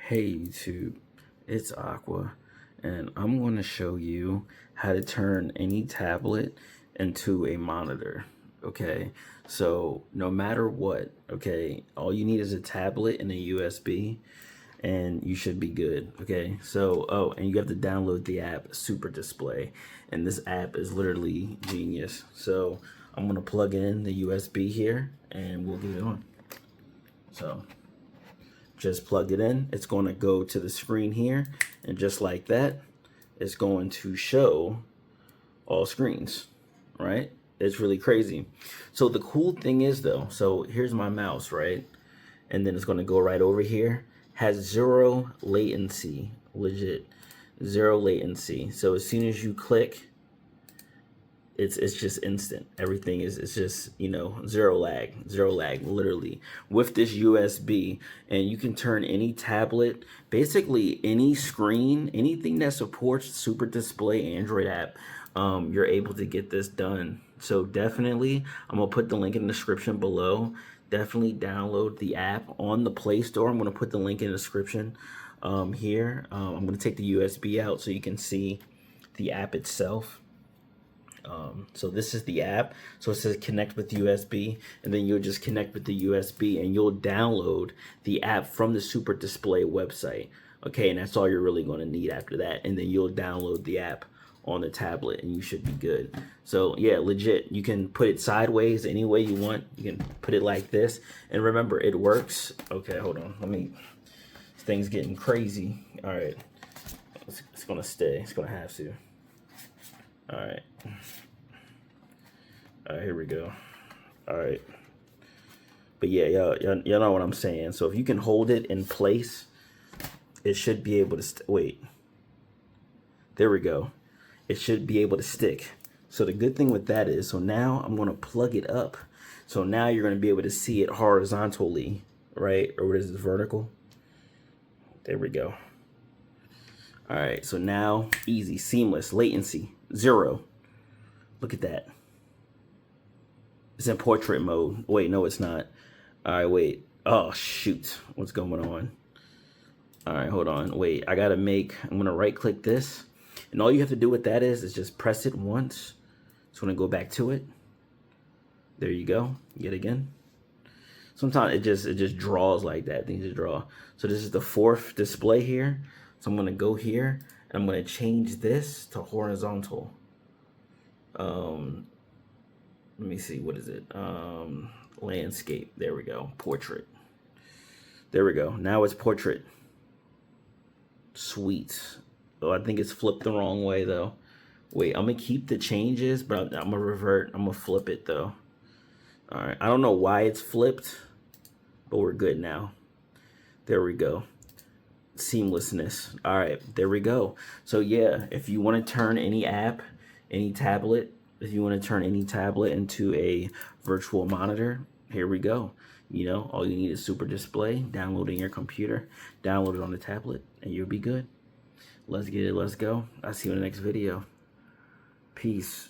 Hey YouTube, it's Aqua, and I'm going to show you how to turn any tablet into a monitor. Okay, so no matter what, okay, all you need is a tablet and a USB, and you should be good. Okay, so and you have to download the app SuperDisplay, and this app is literally genius. So I'm gonna plug in the USB here, and we'll get it on. So just plug it in. It's going to go to the screen here, and just like that, it's going to show all screens, right? It's really crazy. So the cool thing is though, so here's my mouse, right? And then it's going to go right over here. Has zero latency, legit zero latency. So as soon as you click, it's just instant. Everything is just, you know, zero lag, literally with this USB. And you can turn any tablet, basically any screen, anything that supports SuperDisplay Android app, you're able to get this done. So definitely, I'm gonna put the link in the description below. Definitely download the app on the Play Store. I'm gonna put the link in the description here. I'm gonna take the USB out so you can see the app itself. So this is the app. So it says connect with USB, and then you'll just connect with the USB and you'll download the app from the SuperDisplay website. Okay, and that's all you're really going to need after that. And then you'll download the app on the tablet and you should be good. So yeah, legit, you can put it sideways any way you want. You can put it like this, and remember, it works. Okay, hold on, this thing's getting crazy. All right, it's gonna stay, it's gonna have to. All right, here we go. All right, but yeah, y'all know what I'm saying. So if you can hold it in place, it should be able to wait. There we go. It should be able to stick. So the good thing with that is, so now I'm going to plug it up. So now you're going to be able to see it horizontally, right? Or what is this, vertical? There we go. All right, so now easy, seamless, latency, zero. Look at that. It's in portrait mode. Wait, no, it's not. All right, wait. Oh, shoot. What's going on? All right, hold on. Wait, I'm going to right click this. And all you have to do with that is just press it once. Just want to go back to it. There you go. Yet again. Sometimes it just draws like that. Things just draw. So this is the fourth display here. So I'm going to go here and I'm going to change this to horizontal. Let me see, what is it? Landscape. There we go. Portrait. There we go. Now it's portrait. Sweet. Oh, I think it's flipped the wrong way though. Wait, I'm gonna keep the changes, but I'm gonna revert. I'm gonna flip it though. All right, I don't know why it's flipped, but we're good now. There we go. Seamlessness. All right, there we go. So yeah, if you want to turn any app, any tablet, if you want to turn any tablet into a virtual monitor, here we go. You know, all you need is SuperDisplay, download it in your computer, download it on the tablet, and you'll be good. Let's get it. Let's go. I'll see you in the next video. Peace.